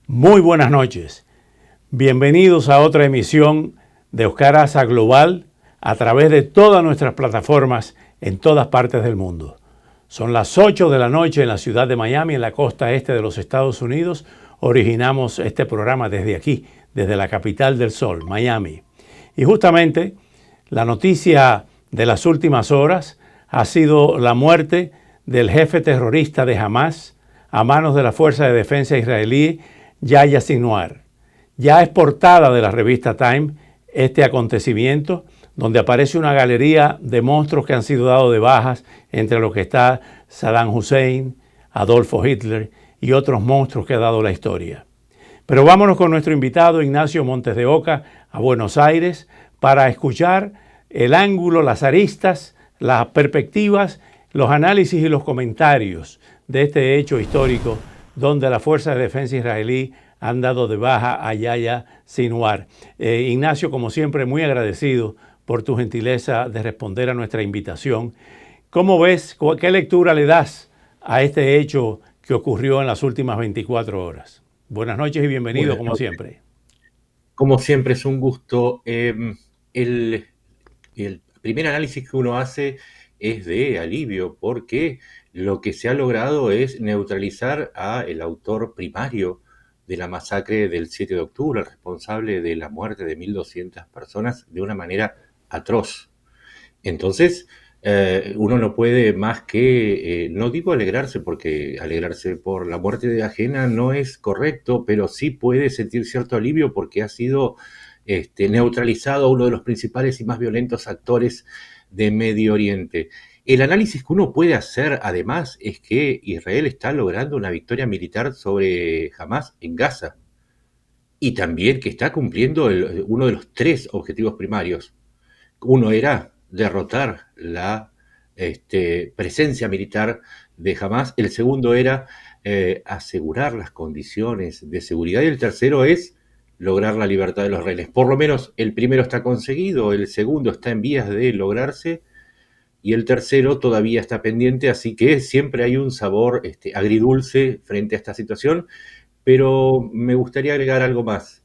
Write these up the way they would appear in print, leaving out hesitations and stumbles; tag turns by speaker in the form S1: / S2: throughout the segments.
S1: Muy buenas noches. Bienvenidos a otra emisión de Oscar Aza Global a través de todas nuestras plataformas en todas partes del mundo. Son las 8 de la noche en la ciudad de Miami, en la costa este de los Estados Unidos. Originamos este programa desde aquí, desde la capital del sol, Miami. Y justamente la noticia de las últimas horas ha sido la muerte del jefe terrorista de Hamás a manos de la Fuerza de Defensa israelí, Yahya Sinwar. Ya es portada de la revista Time este acontecimiento, donde aparece una galería de monstruos que han sido dados de bajas, entre los que está Saddam Hussein, Adolfo Hitler y otros monstruos que ha dado la historia. Pero vámonos con nuestro invitado Ignacio Montes de Oca a Buenos Aires para escuchar el ángulo, las aristas, las perspectivas, los análisis y los comentarios de este hecho histórico donde la Fuerza de Defensa israelí han dado de baja a Yahya Sinwar. Ignacio, como siempre, muy agradecido por tu gentileza de responder a nuestra invitación. ¿Cómo ves, qué lectura le das a este hecho que ocurrió en las últimas 24 horas? Buenas noches y bienvenido, como siempre.
S2: Como siempre, es un gusto. El primer análisis que uno hace es de alivio, porque lo que se ha logrado es neutralizar al autor primario de la masacre del 7 de octubre, el responsable de la muerte de 1.200 personas, de una manera atroz. Entonces, uno no puede más que, no digo alegrarse, porque alegrarse por la muerte de ajena no es correcto, pero sí puede sentir cierto alivio porque ha sido neutralizado a uno de los principales y más violentos actores de Medio Oriente. El análisis que uno puede hacer, además, es que Israel está logrando una victoria militar sobre Hamás en Gaza y también que está cumpliendo uno de los tres objetivos primarios. Uno era derrotar la presencia militar de Hamás, el segundo era asegurar las condiciones de seguridad y el tercero es lograr la libertad de los rehenes. Por lo menos el primero está conseguido, el segundo está en vías de lograrse y el tercero todavía está pendiente, así que siempre hay un sabor agridulce frente a esta situación, pero me gustaría agregar algo más.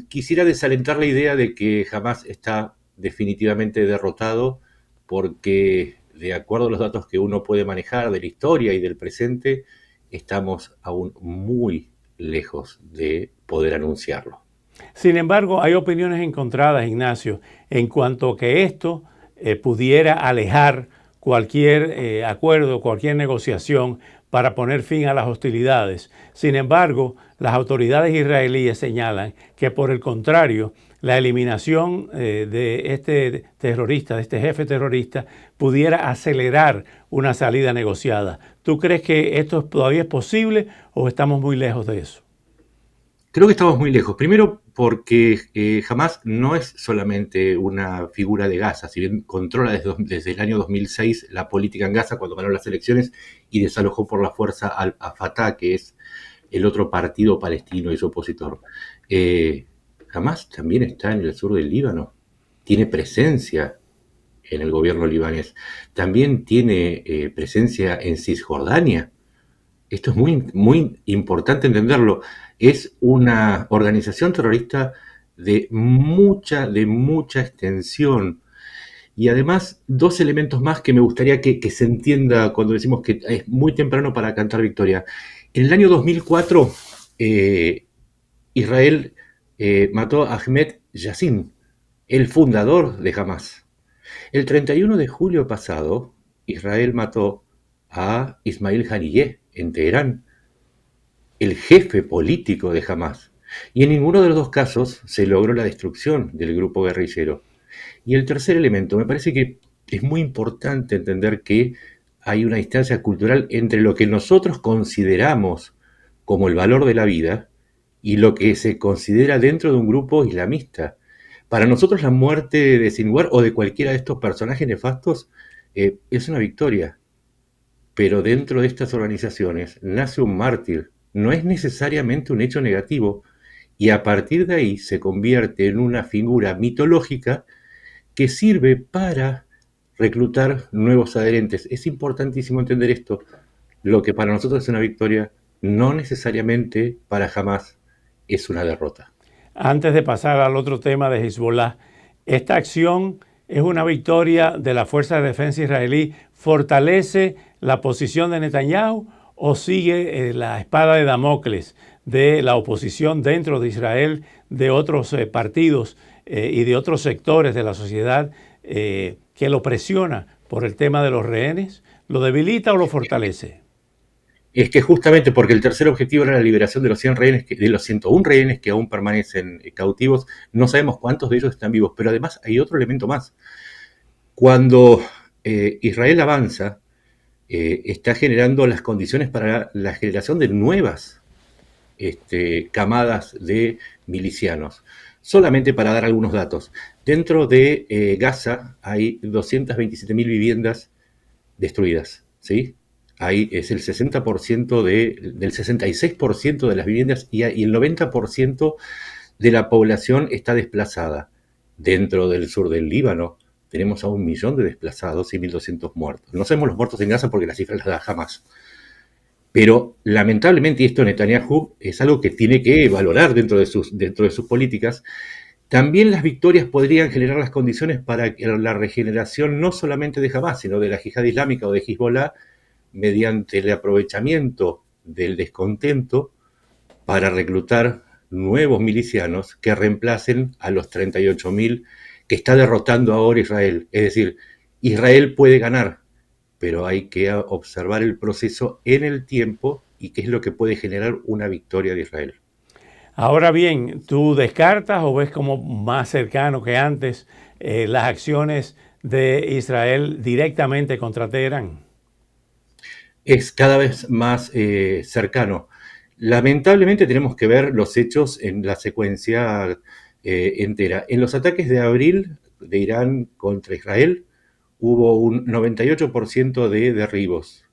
S2: Quisiera desalentar la idea de que Hamás está definitivamente derrotado, porque de acuerdo a los datos que uno puede manejar de la historia y del presente, estamos aún muy lejos de poder anunciarlo.
S1: Sin embargo, hay opiniones encontradas, Ignacio, en cuanto a que esto pudiera alejar cualquier acuerdo, cualquier negociación para poner fin a las hostilidades. Sin embargo, las autoridades israelíes señalan que, por el contrario, la eliminación de este terrorista, de este jefe terrorista, pudiera acelerar una salida negociada. ¿Tú crees que esto todavía es posible o estamos muy lejos de eso?
S2: Creo que estamos muy lejos. Primero porque Hamás no es solamente una figura de Gaza, si bien controla desde el año 2006 la política en Gaza cuando ganó las elecciones y desalojó por la fuerza a Fatah, que es el otro partido palestino y su opositor. Hamás también está en el sur del Líbano, tiene presencia en el gobierno libanés, también tiene presencia en Cisjordania. Esto es muy importante entenderlo. Es una organización terrorista de mucha extensión. Y además, dos elementos más que me gustaría que se entienda cuando decimos que es muy temprano para cantar victoria. En el año 2004, eh, Israel mató a Ahmed Yassin, el fundador de Hamas. El 31 de julio pasado, Israel mató a Ismail Haniyeh en Teherán, el jefe político de Hamas. Y en ninguno de los dos casos se logró la destrucción del grupo guerrillero. Y el tercer elemento, me parece que es muy importante entender que hay una distancia cultural entre lo que nosotros consideramos como el valor de la vida y lo que se considera dentro de un grupo islamista. Para nosotros la muerte de Sinwar o de cualquiera de estos personajes nefastos es una victoria, pero dentro de estas organizaciones nace un mártir, no es necesariamente un hecho negativo, y a partir de ahí se convierte en una figura mitológica que sirve para reclutar nuevos adherentes. Es importantísimo entender esto. Lo que para nosotros es una victoria, no necesariamente para Hamás es una derrota.
S1: Antes de pasar al otro tema de Hezbollah, esta acción es una victoria de la Fuerza de Defensa israelí, ¿fortalece la posición de Netanyahu o sigue la espada de Damocles de la oposición dentro de Israel, de otros partidos y de otros sectores de la sociedad que lo presiona por el tema de los rehenes? ¿Lo debilita o lo fortalece?
S2: Es que justamente porque el tercer objetivo era la liberación de los 100 rehenes, de los 101 rehenes que aún permanecen cautivos, no sabemos cuántos de ellos están vivos, pero además hay otro elemento más. Cuando Israel avanza, está generando las condiciones para la generación de nuevas camadas de milicianos. Solamente para dar algunos datos, dentro de Gaza hay 227.000 viviendas destruidas, ¿sí? Ahí es el 60% del 66% de las viviendas y el 90% de la población está desplazada. Dentro del sur del Líbano tenemos a 1 millón de desplazados y 1.200 muertos. No sabemos los muertos en Gaza porque las cifras las da Hamas. Pero lamentablemente, y esto Netanyahu es algo que tiene que valorar dentro de sus políticas, también las victorias podrían generar las condiciones para la regeneración no solamente de Hamas, sino de la Yihad Islámica o de Hezbollah, mediante el aprovechamiento del descontento para reclutar nuevos milicianos que reemplacen a los 38.000 que está derrotando ahora Israel. Es decir, Israel puede ganar, pero hay que observar el proceso en el tiempo y qué es lo que puede generar una victoria de Israel.
S1: Ahora bien, ¿tú descartas o ves como más cercano que antes las acciones de Israel directamente contra Teherán?
S2: Es cada vez más cercano. Lamentablemente tenemos que ver los hechos en la secuencia entera. En los ataques de abril de Irán contra Israel hubo un 98% de derribos.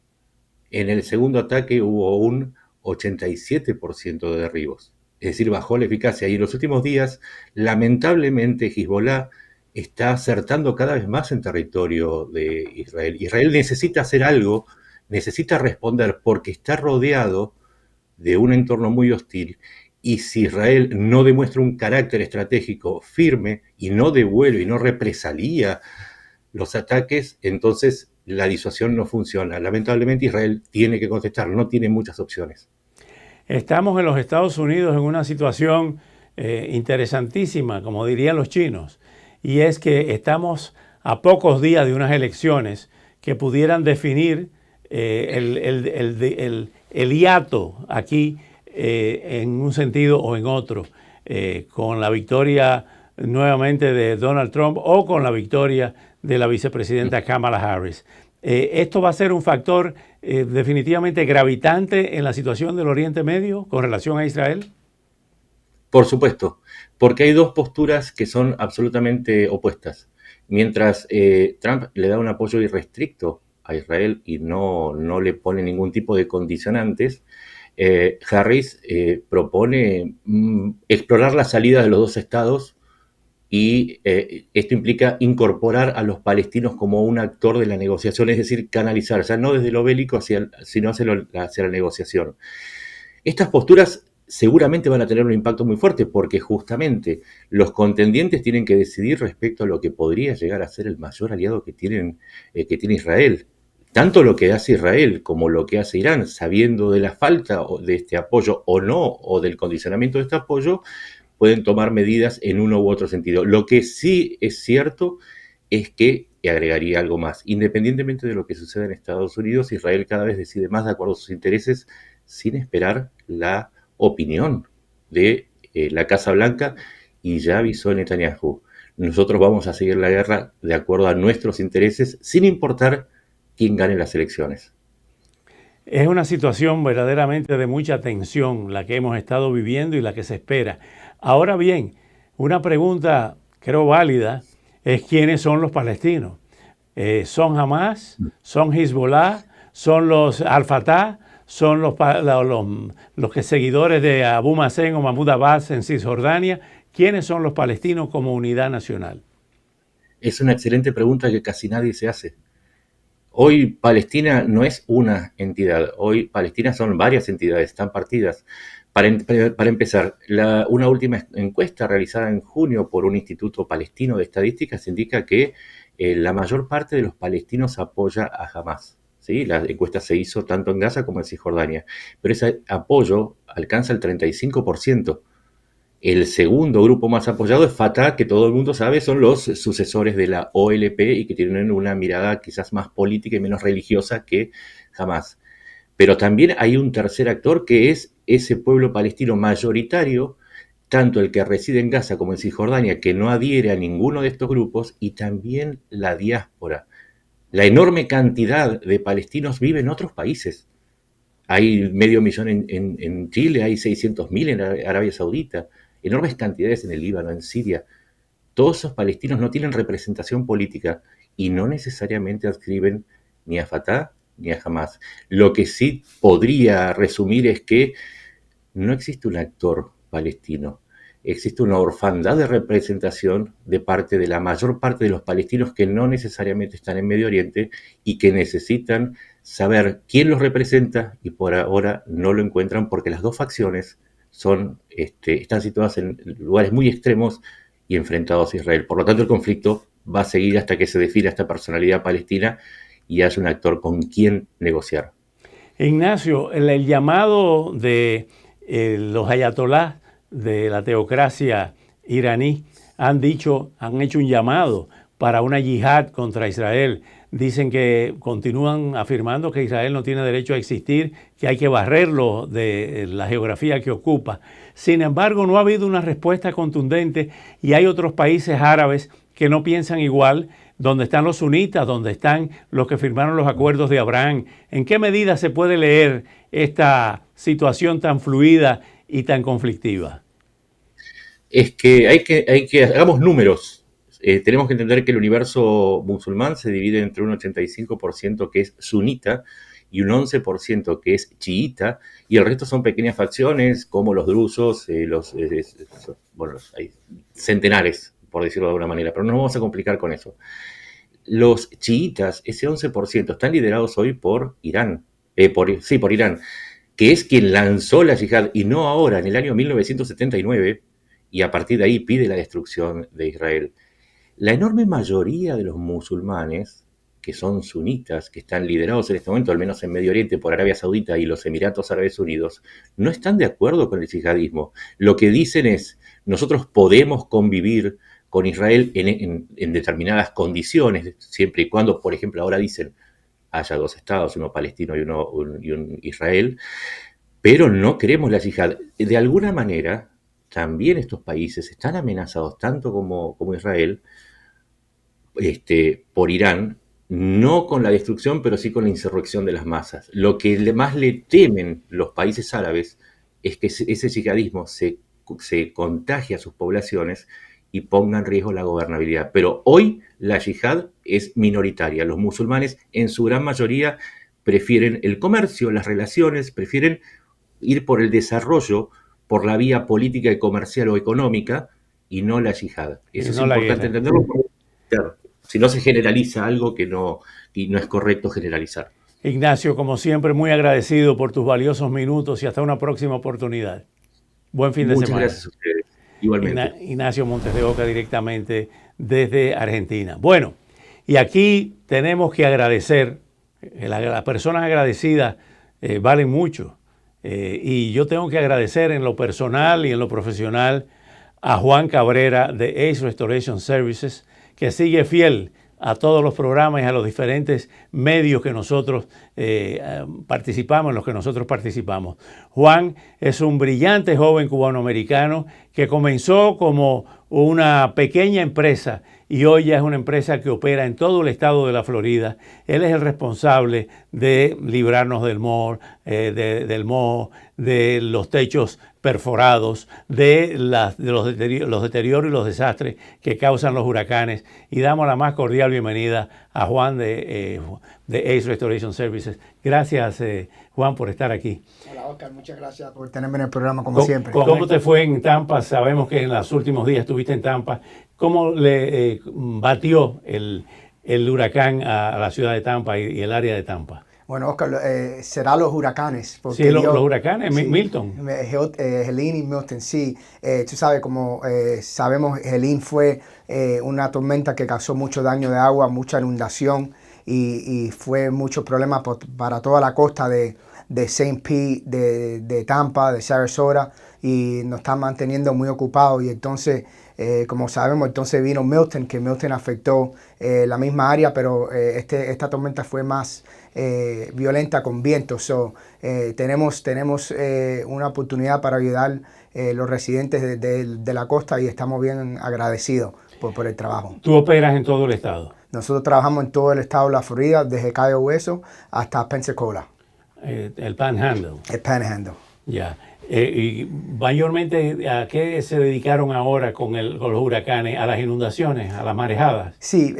S2: En el segundo ataque hubo un 87% de derribos. Es decir, bajó la eficacia. Y en los últimos días, lamentablemente, Hezbollah está acertando cada vez más en territorio de Israel. Israel necesita hacer algo, necesita responder porque está rodeado de un entorno muy hostil. Y si Israel no demuestra un carácter estratégico firme y no devuelve y no represalia los ataques, entonces la disuasión no funciona. Lamentablemente Israel tiene que contestar, no tiene muchas opciones.
S1: Estamos en los Estados Unidos en una situación interesantísima, como dirían los chinos, y es que estamos a pocos días de unas elecciones que pudieran definir el hiato aquí en un sentido o en otro, con la victoria nuevamente de Donald Trump o con la victoria de la vicepresidenta Kamala Harris. ¿Esto va a ser un factor definitivamente gravitante en la situación del Oriente Medio con relación a Israel?
S2: Por supuesto, porque hay dos posturas que son absolutamente opuestas. Mientras Trump le da un apoyo irrestricto a Israel y no le pone ningún tipo de condicionantes, Harris propone explorar la salida de los dos estados y esto implica incorporar a los palestinos como un actor de la negociación, es decir, canalizar, ya no desde lo bélico, sino hacia la negociación. Estas posturas seguramente van a tener un impacto muy fuerte porque justamente los contendientes tienen que decidir respecto a lo que podría llegar a ser el mayor aliado que tiene Israel. Tanto lo que hace Israel como lo que hace Irán, sabiendo de la falta de este apoyo o no, o del condicionamiento de este apoyo, pueden tomar medidas en uno u otro sentido. Lo que sí es cierto es que, y agregaría algo más, independientemente de lo que suceda en Estados Unidos, Israel cada vez decide más de acuerdo a sus intereses sin esperar la opinión de la Casa Blanca, y ya avisó Netanyahu. Nosotros vamos a seguir la guerra de acuerdo a nuestros intereses, sin importar quién gane las elecciones.
S1: Es una situación verdaderamente de mucha tensión la que hemos estado viviendo y la que se espera. Ahora bien, una pregunta creo válida es quiénes son los palestinos. ¿Son Hamas? ¿Son Hezbollah? ¿Son los Al-Fatah? ¿Son los que seguidores de Abu Mazen o Mahmoud Abbas en Cisjordania? ¿Quiénes son los palestinos como unidad nacional?
S2: Es una excelente pregunta que casi nadie se hace. Hoy Palestina no es una entidad, hoy Palestina son varias entidades, están partidas. Para empezar, una última encuesta realizada en junio por un instituto palestino de estadísticas indica que la mayor parte de los palestinos apoya a Hamas. ¿Sí? La encuesta se hizo tanto en Gaza como en Cisjordania, pero ese apoyo alcanza el 35%. El segundo grupo más apoyado es Fatah, que todo el mundo sabe son los sucesores de la OLP y que tienen una mirada quizás más política y menos religiosa que Hamas. Pero también hay un tercer actor que es ese pueblo palestino mayoritario, tanto el que reside en Gaza como en Cisjordania, que no adhiere a ninguno de estos grupos, y también la diáspora. La enorme cantidad de palestinos vive en otros países. Hay 500.000 en Chile, hay 600.000 en Arabia Saudita, enormes cantidades en el Líbano, en Siria. Todos esos palestinos no tienen representación política y no necesariamente adscriben ni a Fatah ni a Hamas. Lo que sí podría resumir es que no existe un actor palestino, existe una orfandad de representación de parte de la mayor parte de los palestinos que no necesariamente están en Medio Oriente y que necesitan saber quién los representa y por ahora no lo encuentran porque las dos facciones están situadas en lugares muy extremos y enfrentados a Israel. Por lo tanto, el conflicto va a seguir hasta que se defina esta personalidad palestina y haya un actor con quien negociar.
S1: Ignacio, el llamado de los ayatolás de la teocracia iraní han hecho un llamado para una yihad contra Israel. Dicen que continúan afirmando que Israel no tiene derecho a existir, que hay que barrerlo de la geografía que ocupa. Sin embargo, no ha habido una respuesta contundente y hay otros países árabes que no piensan igual, donde están los sunitas, donde están los que firmaron los acuerdos de Abraham. ¿En qué medida se puede leer esta situación tan fluida y tan conflictiva?
S2: Es que hagamos números. Tenemos que entender que el universo musulmán se divide entre un 85% que es sunita y un 11% que es chiita, y el resto son pequeñas facciones como los drusos, hay centenares, por decirlo de alguna manera, pero no nos vamos a complicar con eso. Los chiitas, ese 11%, están liderados hoy por Irán, por Irán, que es quien lanzó la yihad, y no ahora, en el año 1979, y a partir de ahí pide la destrucción de Israel. La enorme mayoría de los musulmanes, que son sunitas, que están liderados en este momento, al menos en Medio Oriente, por Arabia Saudita y los Emiratos Árabes Unidos, no están de acuerdo con el yihadismo. Lo que dicen es, nosotros podemos convivir con Israel en determinadas condiciones, siempre y cuando, por ejemplo, ahora dicen, haya dos estados, uno palestino y un Israel, pero no queremos la yihad. De alguna manera, también estos países están amenazados, tanto como Israel, por Irán, no con la destrucción, pero sí con la insurrección de las masas. Lo que más le temen los países árabes es que ese yihadismo se contagie a sus poblaciones y ponga en riesgo la gobernabilidad. Pero hoy la yihad es minoritaria. Los musulmanes, en su gran mayoría, prefieren el comercio, las relaciones, prefieren ir por el desarrollo, por la vía política y comercial o económica, y no la yihad. Eso es importante entenderlo. Claro, si no se generaliza algo y no es correcto generalizar.
S1: Ignacio, como siempre, muy agradecido por tus valiosos minutos y hasta una próxima oportunidad. Buen fin de semana.
S2: Muchas gracias a ustedes. Igualmente.
S1: Ignacio Montes de Oca, directamente desde Argentina. Bueno, y aquí tenemos que agradecer, las personas agradecidas valen mucho. Y yo tengo que agradecer en lo personal y en lo profesional a Juan Cabrera de Ace Restoration Services, que sigue fiel a todos los programas y a los diferentes medios que nosotros participamos, en los que nosotros participamos. Juan es un brillante joven cubanoamericano que comenzó como una pequeña empresa y hoy ya es una empresa que opera en todo el estado de la Florida. Él es el responsable de librarnos del moho, de los techos perforados, de los deterioros y los desastres que causan los huracanes. Y damos la más cordial bienvenida a Juan de Ace Restoration Services. Gracias, Juan, por estar aquí.
S3: Hola, Oscar. Muchas gracias por tenerme en el programa, como siempre.
S1: ¿Cómo te fue en Tampa? Sabemos que en los últimos días estuviste en Tampa. ¿Cómo le batió el huracán a la ciudad de Tampa y el área de Tampa?
S3: Bueno, Oscar, será los huracanes.
S1: Sí, los huracanes, sí, Milton.
S3: Helene y Milton, sí. Tú sabes, como sabemos, Helene fue una tormenta que causó mucho daño de agua, mucha inundación y fue mucho problema para toda la costa de St. Pete, de Tampa, de Sarasota, y nos está manteniendo muy ocupados. Y entonces, como sabemos, entonces vino Milton, que Milton afectó la misma área, pero esta tormenta fue más violenta con vientos. Tenemos una oportunidad para ayudar los residentes de la costa y estamos bien agradecidos por el trabajo.
S1: ¿Tú operas en todo el estado?
S3: Nosotros trabajamos en todo el estado de la Florida, desde Cayo Hueso hasta Pensacola.
S1: El Panhandle.
S3: El Panhandle.
S1: Ya. Y mayormente, ¿a qué se dedicaron ahora con los huracanes? ¿A las inundaciones, a las marejadas?
S3: Sí,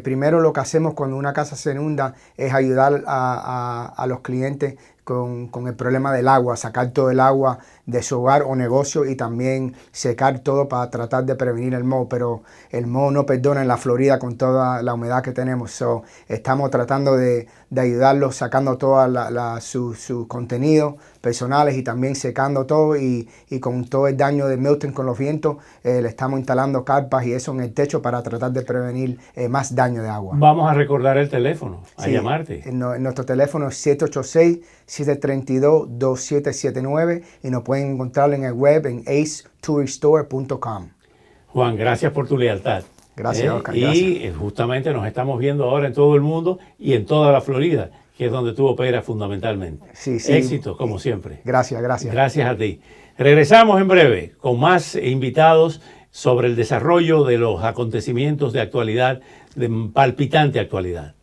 S3: primero lo que hacemos cuando una casa se inunda es ayudar a los clientes con el problema del agua, sacar todo el agua de su hogar o negocio y también secar todo para tratar de prevenir el moho, pero el moho no perdona en la Florida con toda la humedad que tenemos. Estamos tratando de ayudarlos sacando todo sus contenidos personales y también secando todo y con todo el daño de Milton con los vientos, le estamos instalando carpas y eso en el techo para tratar de prevenir más daño de agua.
S1: Vamos a recordar el teléfono, a llamarte.
S3: Nuestro teléfono es 786-732-2779 y nos pueden encontrar en el web en acetouriststore.com.
S1: Juan, gracias por tu lealtad.
S3: Gracias, Oscar.
S1: Y justamente nos estamos viendo ahora en todo el mundo y en toda la Florida, que es donde tú operas fundamentalmente.
S3: Sí.
S1: Éxitos, como siempre.
S3: Gracias.
S1: Gracias a ti. Regresamos en breve con más invitados sobre el desarrollo de los acontecimientos de actualidad, de palpitante actualidad.